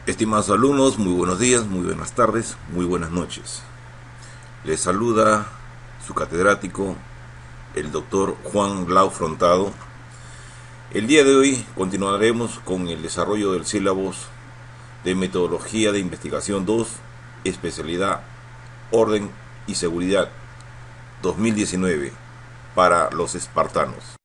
Estimados alumnos, muy buenos días, muy buenas tardes, muy buenas noches. Les saluda su catedrático, el doctor Juan Blau Frontado. El día de hoy continuaremos con el desarrollo del sílabus de Metodología de Investigación 2, especialidad Orden y Seguridad 2019 para los espartanos.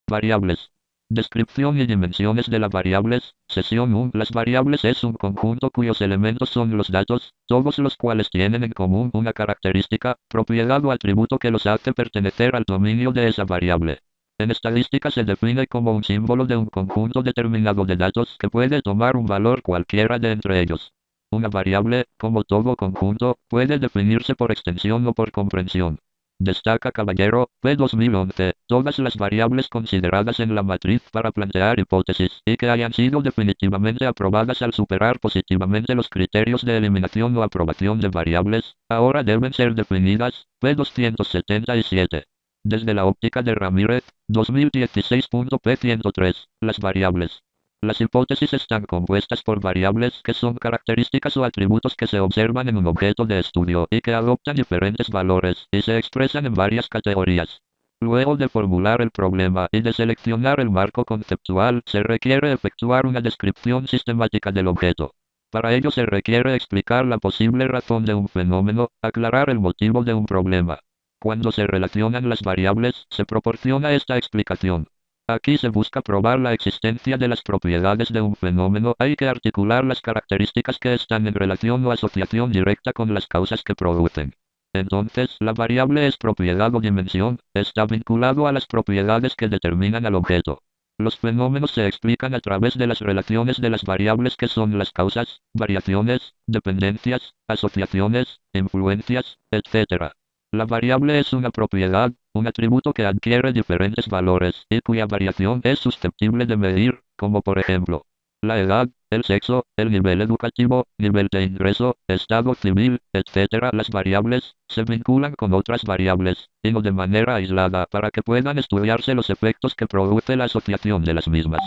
Variables. Descripción y dimensiones de las variables. Sesión 1. Las variables es un conjunto cuyos elementos son los datos, todos los cuales tienen en común una característica, propiedad o atributo que los hace pertenecer al dominio de esa variable. En estadística se define como un símbolo de un conjunto determinado de datos que puede tomar un valor cualquiera de entre ellos. Una variable, como todo conjunto, puede definirse por extensión o por comprensión. Destaca Caballero, P. 2011, todas las variables consideradas en la matriz para plantear hipótesis y que hayan sido definitivamente aprobadas al superar positivamente los criterios de eliminación o aprobación de variables, ahora deben ser definidas, P. 277. Desde la óptica de Ramírez, 2016.p 103, las variables. Las hipótesis están compuestas por variables que son características o atributos que se observan en un objeto de estudio y que adoptan diferentes valores y se expresan en varias categorías. Luego de formular el problema y de seleccionar el marco conceptual, se requiere efectuar una descripción sistemática del objeto. Para ello se requiere explicar la posible razón de un fenómeno, aclarar el motivo de un problema. Cuando se relacionan las variables, se proporciona esta explicación. Aquí se busca probar la existencia de las propiedades de un fenómeno. Hay que articular las características que están en relación o asociación directa con las causas que producen. Entonces, la variable es propiedad o dimensión, está vinculado a las propiedades que determinan al objeto. Los fenómenos se explican a través de las relaciones de las variables que son las causas, variaciones, dependencias, asociaciones, influencias, etc. La variable es una propiedad, un atributo que adquiere diferentes valores y cuya variación es susceptible de medir, como por ejemplo, la edad, el sexo, el nivel educativo, nivel de ingreso, estado civil, etc. Las variables se vinculan con otras variables, y no de manera aislada para que puedan estudiarse los efectos que produce la asociación de las mismas.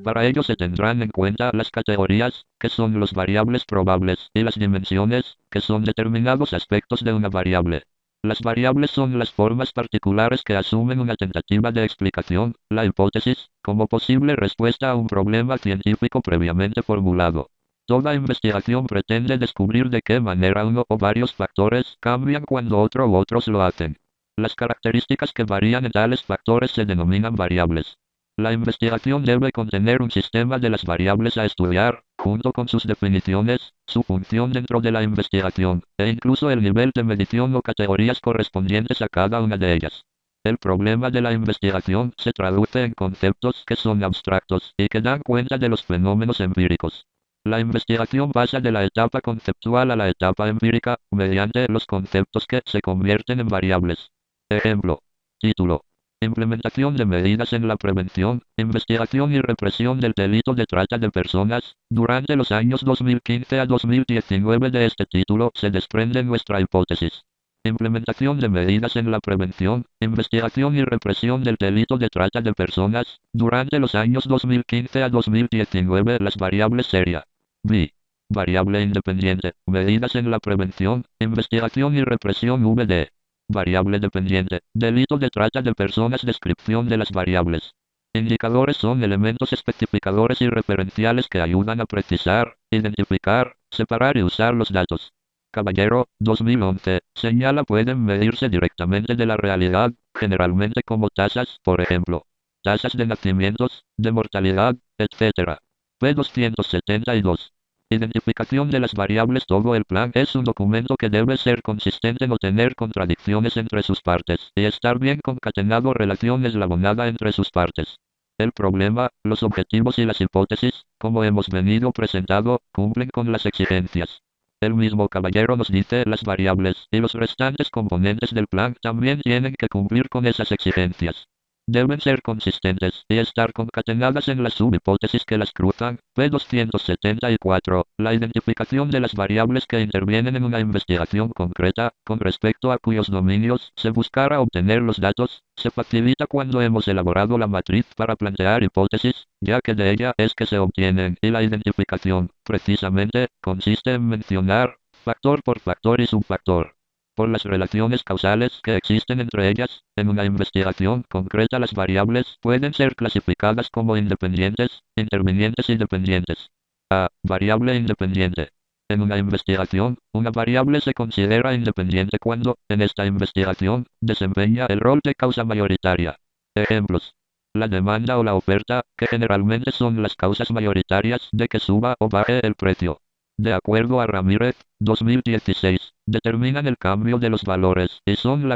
Para ello se tendrán en cuenta las categorías, que son los variables probables, y las dimensiones, que son determinados aspectos de una variable. Las variables son las formas particulares que asumen una tentativa de explicación, la hipótesis, como posible respuesta a un problema científico previamente formulado. Toda investigación pretende descubrir de qué manera uno o varios factores cambian cuando otro u otros lo hacen. Las características que varían en tales factores se denominan variables. La investigación debe contener un sistema de las variables a estudiar, junto con sus definiciones, su función dentro de la investigación, e incluso el nivel de medición o categorías correspondientes a cada una de ellas. El problema de la investigación se traduce en conceptos que son abstractos y que dan cuenta de los fenómenos empíricos. La investigación pasa de la etapa conceptual a la etapa empírica, mediante los conceptos que se convierten en variables. Ejemplo. Título. Implementación de medidas en la prevención, investigación y represión del delito de trata de personas. Durante los años 2015 a 2019 de este título se desprende nuestra hipótesis. Implementación de medidas en la prevención, investigación y represión del delito de trata de personas. Durante los años 2015 a 2019 las variables seria. B. Variable independiente, medidas en la prevención, investigación y represión VD. Variable dependiente. Delito de trata de personas. Descripción de las variables. Indicadores son elementos especificadores y referenciales que ayudan a precisar, identificar, separar y usar los datos. Caballero, 2011, señala pueden medirse directamente de la realidad, generalmente como tasas, por ejemplo, tasas de nacimientos, de mortalidad, etc. P. 272. Identificación de las variables. Todo el plan es un documento que debe ser consistente, no tener contradicciones entre sus partes, y estar bien concatenado, relación eslabonada entre sus partes. El problema, los objetivos y las hipótesis, como hemos venido presentado, cumplen con las exigencias. El mismo Caballero nos dice las variables y los restantes componentes del plan también tienen que cumplir con esas exigencias. Deben ser consistentes y estar concatenadas en las subhipótesis que las cruzan. P274. La identificación de las variables que intervienen en una investigación concreta, con respecto a cuyos dominios se buscará obtener los datos, se facilita cuando hemos elaborado la matriz para plantear hipótesis, ya que de ella es que se obtienen, y la identificación, precisamente, consiste en mencionar, factor por factor y subfactor, por las relaciones causales que existen entre ellas. En una investigación concreta las variables pueden ser clasificadas como independientes, intervinientes y dependientes. A. Variable independiente. En una investigación, una variable se considera independiente cuando, en esta investigación, desempeña el rol de causa mayoritaria. Ejemplos: la demanda o la oferta, que generalmente son las causas mayoritarias de que suba o baje el precio. De acuerdo a Ramírez, 2016, determinan el cambio de los valores y son la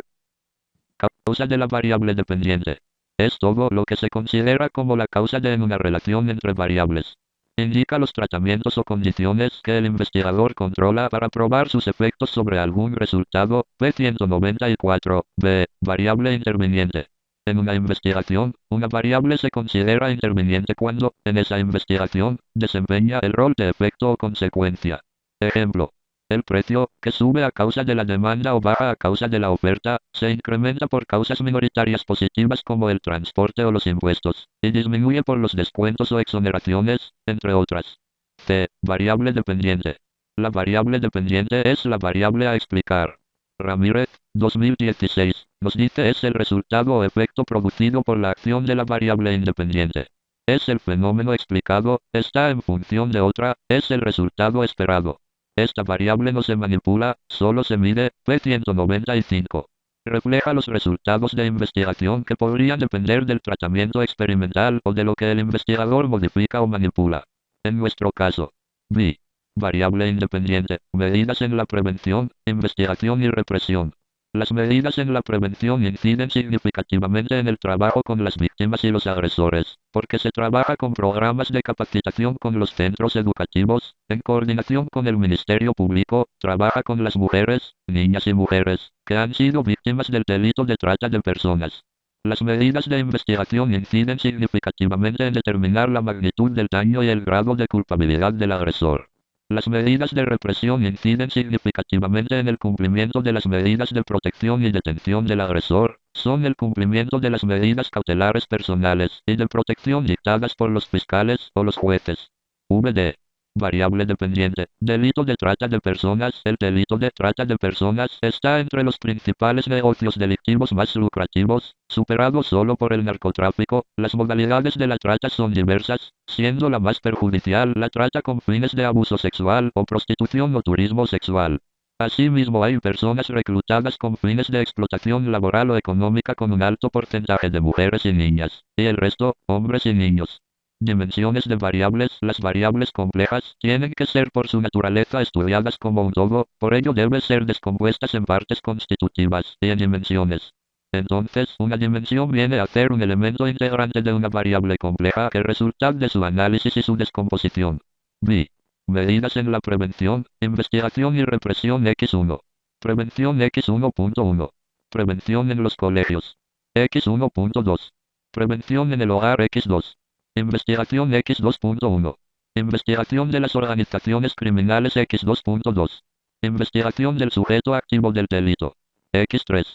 causa de la variable dependiente. Es todo lo que se considera como la causa de una relación entre variables. Indica los tratamientos o condiciones que el investigador controla para probar sus efectos sobre algún resultado. P194. B. Variable interviniente. En una investigación, una variable se considera interviniente cuando, en esa investigación, desempeña el rol de efecto o consecuencia. Ejemplo: el precio, que sube a causa de la demanda o baja a causa de la oferta, se incrementa por causas minoritarias positivas como el transporte o los impuestos, y disminuye por los descuentos o exoneraciones, entre otras. C. Variable dependiente. La variable dependiente es la variable a explicar. Ramírez, 2016, nos dice es el resultado o efecto producido por la acción de la variable independiente. Es el fenómeno explicado, está en función de otra, es el resultado esperado. Esta variable no se manipula, solo se mide. P195. Refleja los resultados de investigación que podrían depender del tratamiento experimental o de lo que el investigador modifica o manipula. En nuestro caso, B. Variable independiente. Medidas en la prevención, investigación y represión. Las medidas en la prevención inciden significativamente en el trabajo con las víctimas y los agresores, porque se trabaja con programas de capacitación con los centros educativos, en coordinación con el Ministerio Público, trabaja con las mujeres, niñas y mujeres, que han sido víctimas del delito de trata de personas. Las medidas de investigación inciden significativamente en determinar la magnitud del daño y el grado de culpabilidad del agresor. Las medidas de represión inciden significativamente en el cumplimiento de las medidas de protección y detención del agresor, son el cumplimiento de las medidas cautelares personales y de protección dictadas por los fiscales o los jueces. VD. Variable dependiente. Delito de trata de personas. El delito de trata de personas está entre los principales negocios delictivos más lucrativos, superado solo por el narcotráfico. Las modalidades de la trata son diversas, siendo la más perjudicial la trata con fines de abuso sexual o prostitución o turismo sexual. Asimismo hay personas reclutadas con fines de explotación laboral o económica con un alto porcentaje de mujeres y niñas, y el resto, hombres y niños. Dimensiones de variables. Las variables complejas tienen que ser por su naturaleza estudiadas como un todo, por ello deben ser descompuestas en partes constitutivas y en dimensiones. Entonces, una dimensión viene a ser un elemento integrante de una variable compleja que resulta de su análisis y su descomposición. B. Medidas en la prevención, investigación y represión. X1. Prevención. X1.1. Prevención en los colegios. X1.2. Prevención en el hogar. X2. Investigación. X2.1. Investigación de las organizaciones criminales. X2.2. Investigación del sujeto activo del delito. X3.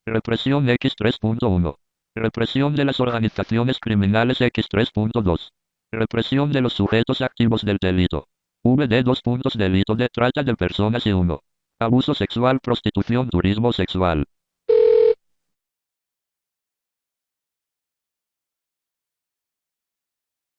Represión. X3.1. Represión de las organizaciones criminales. X3.2. Represión de los sujetos activos del delito. VD. Delito de trata de personas y 1. Abuso sexual, prostitución, turismo sexual.